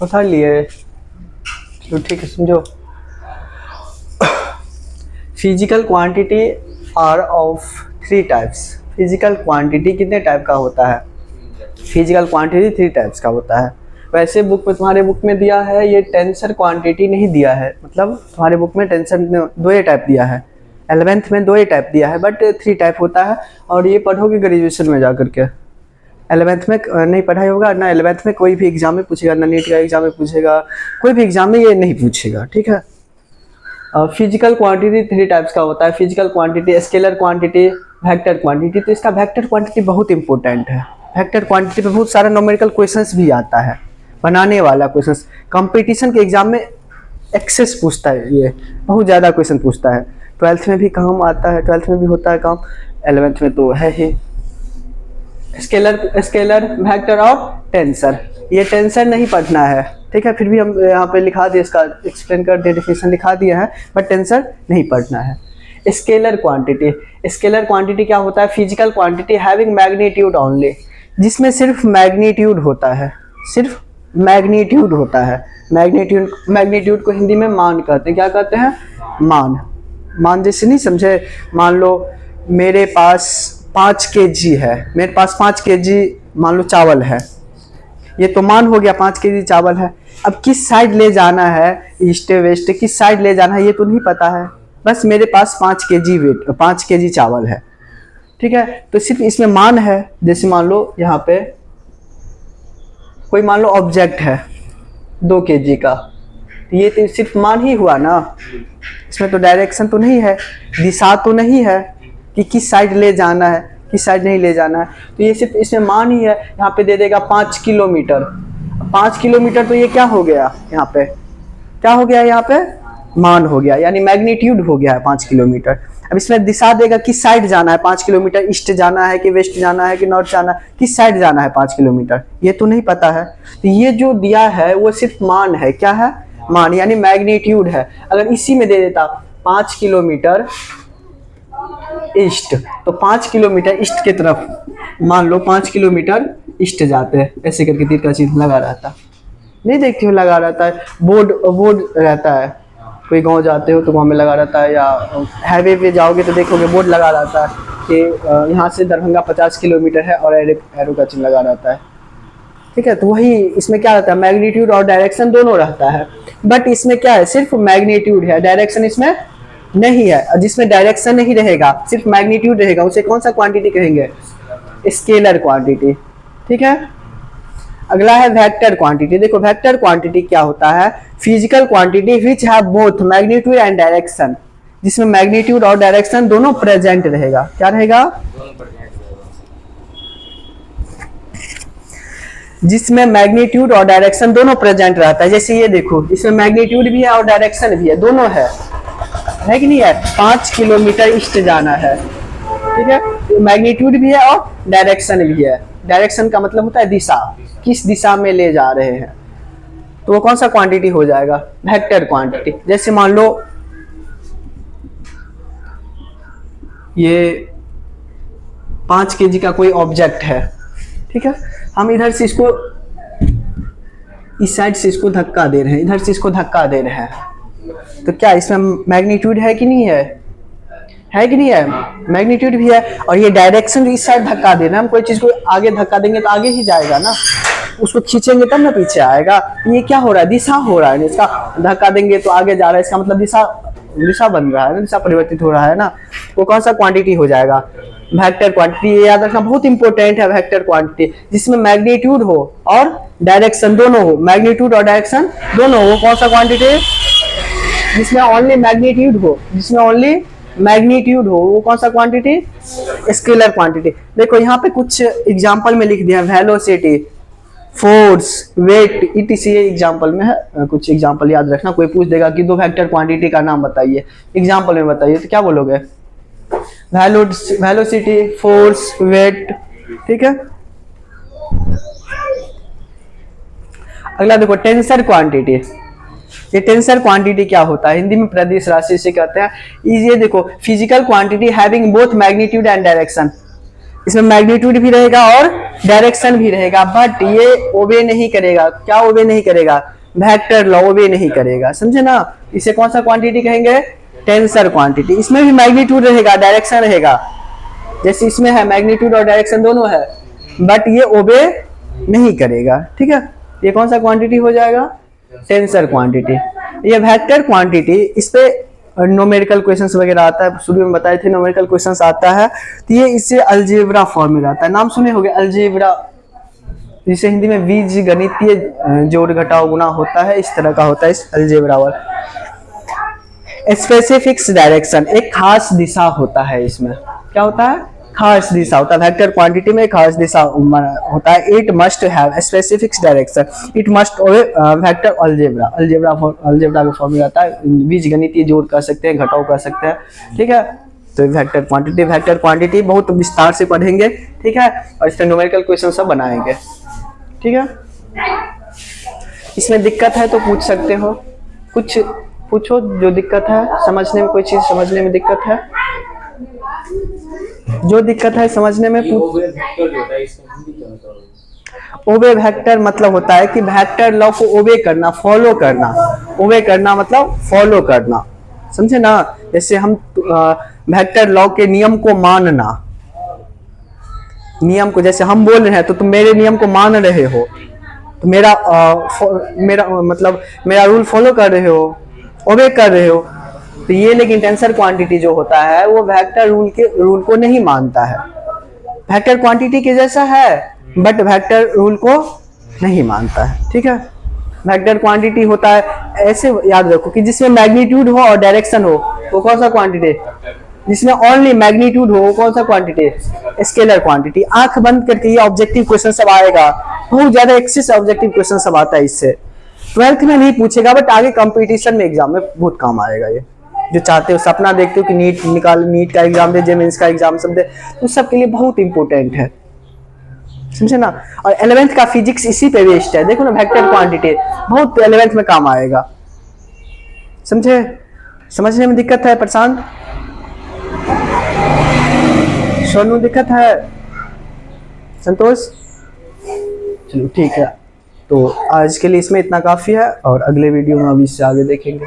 उठा लिए, तो ठीक है समझो। Physical quantity are of three types. Physical quantity कितने टाइप का होता है? फिजिकल क्वांटिटी थ्री टाइप्स का होता है। वैसे बुक में, तुम्हारे बुक में दिया है ये टेंसर क्वांटिटी नहीं दिया है, मतलब तुम्हारे बुक में टेंसर दो ही टाइप दिया है, 11th में दो ही टाइप दिया है, बट थ्री टाइप होता है। और ये पढ़ोगे ग्रेजुएशन में जा करके, 11th में नहीं पढ़ाई होगा ना, 11th में कोई भी एग्जाम में पूछेगा ना, नीट का एग्जाम में पूछेगा, कोई भी एग्जाम में ये नहीं पूछेगा, ठीक है। फिजिकल क्वांटिटी थ्री टाइप्स का होता है। Physical quantity, scalar quantity, vector quantity. तो इसका वेक्टर क्वांटिटी बहुत इंपॉर्टेंट है। वेक्टर क्वांटिटी पे बहुत सारा न्यूमेरिकल क्वेश्चंस भी आता है, बनाने वाला क्वेश्चंस। कंपटीशन के एग्जाम में एक्सेस पूछता है, ये बहुत ज़्यादा क्वेश्चन पूछता है। 12th में भी काम आता है, 12th में भी होता है काम, 11th में तो है ही। स्केलर, वेक्टर और टेंसर। ये टेंसर नहीं पढ़ना है, ठीक है, फिर भी हम यहाँ पे लिखा दिए, इसका एक्सप्लेन कर दिए, डेफिनेशन लिखा दिया है, बट टेंसर नहीं पढ़ना है। Scalar quantity. स्केलर क्वांटिटी क्या होता है? Physical quantity having magnitude only, जिसमें सिर्फ मैग्नीट्यूड होता है, सिर्फ मैग्नीट्यूड होता है। मैग्नीट्यूड को हिंदी में मान कहते हैं। क्या कहते हैं? मान। मान जैसे नहीं समझे, मान लो मेरे पास 5 kg है, मेरे पास 5 kg मान लो चावल है, ये तो मान हो गया, 5 kg चावल है। अब किस साइड ले जाना है, ईस्ट वेस्ट किस साइड ले जाना है ये तो नहीं पता है, बस मेरे पास 5 kg वेट, 5 kg चावल है, ठीक है। तो सिर्फ इसमें मान है। जैसे मान लो यहाँ पे कोई मान लो ऑब्जेक्ट है 2 kg का, ये तो सिर्फ मान ही हुआ ना, इसमें तो डायरेक्शन तो नहीं है, दिशा तो नहीं है कि किस साइड ले जाना है, किस साइड नहीं ले जाना है, तो ये सिर्फ इसमें मान ही है। यहाँ पे दे देगा 5 किलोमीटर, 5 किलोमीटर, तो ये क्या हो गया, यहाँ पे क्या हो गया, यहाँ पे मान हो गया, यानी मैग्नीट्यूड हो गया है 5 किलोमीटर। अब इसमें दिशा देगा किस साइड जाना है, 5 किलोमीटर ईस्ट जाना है कि वेस्ट जाना है कि नॉर्थ जाना है, किस साइड जाना है 5 किलोमीटर, ये तो नहीं पता है। तो ये जो दिया है वो सिर्फ मान है, क्या है? मान, यानी मैग्नीट्यूड है। अगर इसी में दे देता 5 किलोमीटर ईस्ट, तो 5 किलोमीटर ईस्ट की तरफ, मान लो 5 किलोमीटर ईस्ट जाते हैं, ऐसे करके तीर का चिन्ह लगा रहता, नहीं देखते हो लगा रहता है, बोर्ड रहता है, कोई गांव जाते हो तो गांव में लगा रहता है, या हाईवे पे जाओगे तो देखोगे बोर्ड लगा रहता है कि यहाँ से दरभंगा 50 किलोमीटर है, और एरो का चिन्ह लगा रहता है, ठीक है। तो वही इसमें क्या रहता है, मैग्नीट्यूड और डायरेक्शन दोनों रहता है, बट इसमें क्या है, सिर्फ मैग्नीट्यूड है, डायरेक्शन इसमें नहीं है। और जिसमें डायरेक्शन नहीं रहेगा, सिर्फ मैग्नीट्यूड रहेगा, उसे कौन सा क्वांटिटी कहेंगे? स्केलर क्वांटिटी, ठीक है। अगला है वेक्टर क्वांटिटी। देखो वेक्टर क्वांटिटी क्या होता है? Physical quantity which have both magnitude and direction, जिसमें मैग्नीट्यूड और डायरेक्शन दोनों प्रेजेंट रहेगा। क्या रहेगा? जिसमें मैग्नीट्यूड और डायरेक्शन दोनों प्रेजेंट रहता है। जैसे ये देखो, इसमें मैग्नीट्यूड भी है और डायरेक्शन भी है, दोनों है कि नहीं है? 5 किलोमीटर ईस्ट जाना है, ठीक है, मैग्नीट्यूड भी है और डायरेक्शन भी है। डायरेक्शन का मतलब होता है दिशा, किस दिशा में ले जा रहे हैं, तो वो कौन सा क्वांटिटी हो जाएगा? Vector quantity. जैसे मान लो ये 5 kg का कोई ऑब्जेक्ट है, ठीक है, हम इधर से इसको, इस साइड से इसको धक्का दे रहे हैं, इधर से इसको धक्का दे रहे हैं, तो क्या इसमें मैग्नीट्यूड है कि नहीं है? है कि नहीं है? मैग्नीट्यूड भी है। और ये डायरेक्शन इस साइड धक्का देना, हम कोई चीज को आगे धक्का देंगे तो आगे ही जाएगा ना, उसको खींचेंगे तब ना पीछे आएगा। ये क्या हो रहा है? दिशा हो रहा है, इसका धक्का देंगे तो आगे जा रहा है, इसका मतलब दिशा बन रहा है ना, दिशा परिवर्तित हो रहा है ना, वो कौन सा क्वांटिटी हो जाएगा? Vector quantity. ये याद रखना बहुत इंपॉर्टेंट है, वेक्टर क्वांटिटी, जिसमें मैग्नीट्यूड हो और डायरेक्शन दोनों हो, मैग्नीट्यूड और डायरेक्शन दोनों हो, कौन सा क्वांटिटी? जिसमें ओनली मैग्नीट्यूड हो, जिसमें ओनली मैग्नीट्यूड हो, वो कौन सा क्वांटिटी? Scalar quantity. देखो यहाँ पे कुछ एग्जांपल में लिख दिया, velocity, force, weight, ETC example में है। कुछ एग्जांपल याद रखना, कोई पूछ देगा कि दो वेक्टर क्वांटिटी का नाम बताइए, एग्जांपल में बताइए, तो क्या बोलोगे? वेलोसिटी, फोर्स, वेट, ठीक है। अगला देखो टेंसर क्वांटिटी। ये टेंसर क्वांटिटी क्या होता है? हिंदी में प्रदिश राशि से कहते हैं। ये देखो physical quantity having both magnitude and direction, इसमें मैग्नीट्यूड भी रहेगा और डायरेक्शन भी रहेगा, बट ये ओबे नहीं करेगा। क्या ओबे नहीं करेगा? वेक्टर लॉ ओबे नहीं करेगा, समझे ना। इसे कौन सा क्वांटिटी कहेंगे? Tensor quantity. इसमें भी मैग्नीट्यूड रहेगा, डायरेक्शन रहेगा, जैसे इसमें है मैग्नीट्यूड और डायरेक्शन दोनों है, बट ये ओबे नहीं करेगा, ठीक है। ये कौन सा क्वांटिटी हो जाएगा? Tensor quantity. ये वेक्टर क्वांटिटी, इस पे न्यूमेरिकल क्वेश्चंस वगैरह आता है, शुरू में बताए थे न्यूमेरिकल क्वेश्चंस आता है, तो ये इससे अलजेब्रा फॉर्म में आता है। नाम सुने होंगे अलजेब्रा, जिसे हिंदी में बीज गणितीय जोड़ घटाव गुणा होता है, इस तरह का होता है इस अलजेब्रा वाला। स्पेसिफिक्स डायरेक्शन, एक खास दिशा होता है इसमें। क्या होता है? खास दिशा होता है। वेक्टर क्वांटिटी में खास दिशा होता है। It must have specific direction, it must vector algebra. Algebra का फॉर्मूला आता है, बीजगणितीय जोड़ कर सकते हैं, घटाव कर सकते हैं, ठीक है। तो वेक्टर क्वांटिटी बहुत विस्तार से पढ़ेंगे, ठीक है, और इसमें न्यूमेरिकल क्वेश्चन सब बनाएंगे, ठीक है। इसमें दिक्कत है तो पूछ सकते हो, कुछ पूछो जो दिक्कत है समझने में, कोई चीज समझने में दिक्कत है, जो दिक्कत है समझने में ओबे वेक्टर मतलब होता है कि वेक्टर लॉ को ओबे करना, फॉलो करना। ओबे करना मतलब फॉलो करना, समझे ना। जैसे हम वेक्टर लॉ के नियम को मानना, नियम को जैसे हम बोल रहे हैं तो तुम मेरे नियम को मान रहे हो, तो मेरा मतलब मेरा रूल फॉलो कर रहे हो, ओबे कर रहे हो। तो ये लेकिन टेंसर क्वांटिटी जो होता है वो वेक्टर रूल को नहीं मानता है, वेक्टर क्वांटिटी के जैसा है बट वेक्टर रूल को नहीं मानता है, ठीक है। वेक्टर क्वांटिटी होता है, ऐसे याद रखो कि जिसमें मैग्नीट्यूड हो और डायरेक्शन हो वो कौन सा क्वांटिटी? जिसमें ओनली मैग्नीट्यूड हो वो कौन सा क्वांटिटी? Scalar quantity. आंख बंद करके ये ऑब्जेक्टिव क्वेश्चन सब आएगा, बहुत ज्यादा एक्सेस ऑब्जेक्टिव क्वेश्चन सब आता है इससे। 12th में नहीं पूछेगा बट आगे कंपटीशन में एग्जाम में बहुत काम आएगा। ये जो चाहते हो, सपना देखते हो कि नीट का एग्जाम दे, जेमेंस का एग्जाम सब दे, तो सबके लिए बहुत इंपॉर्टेंट है, समझे ना। और 11th का फिजिक्स इसी पे बेस्ड है, देखो ना, वेक्टर क्वांटिटी बहुत 11th में काम आएगा, समझे। समझने में दिक्कत है प्रशांत? सोनू दिक्कत है? संतोष? चलो ठीक है, तो आज के लिए इसमें इतना काफी है और अगले वीडियो में अब इससे आगे देखेंगे।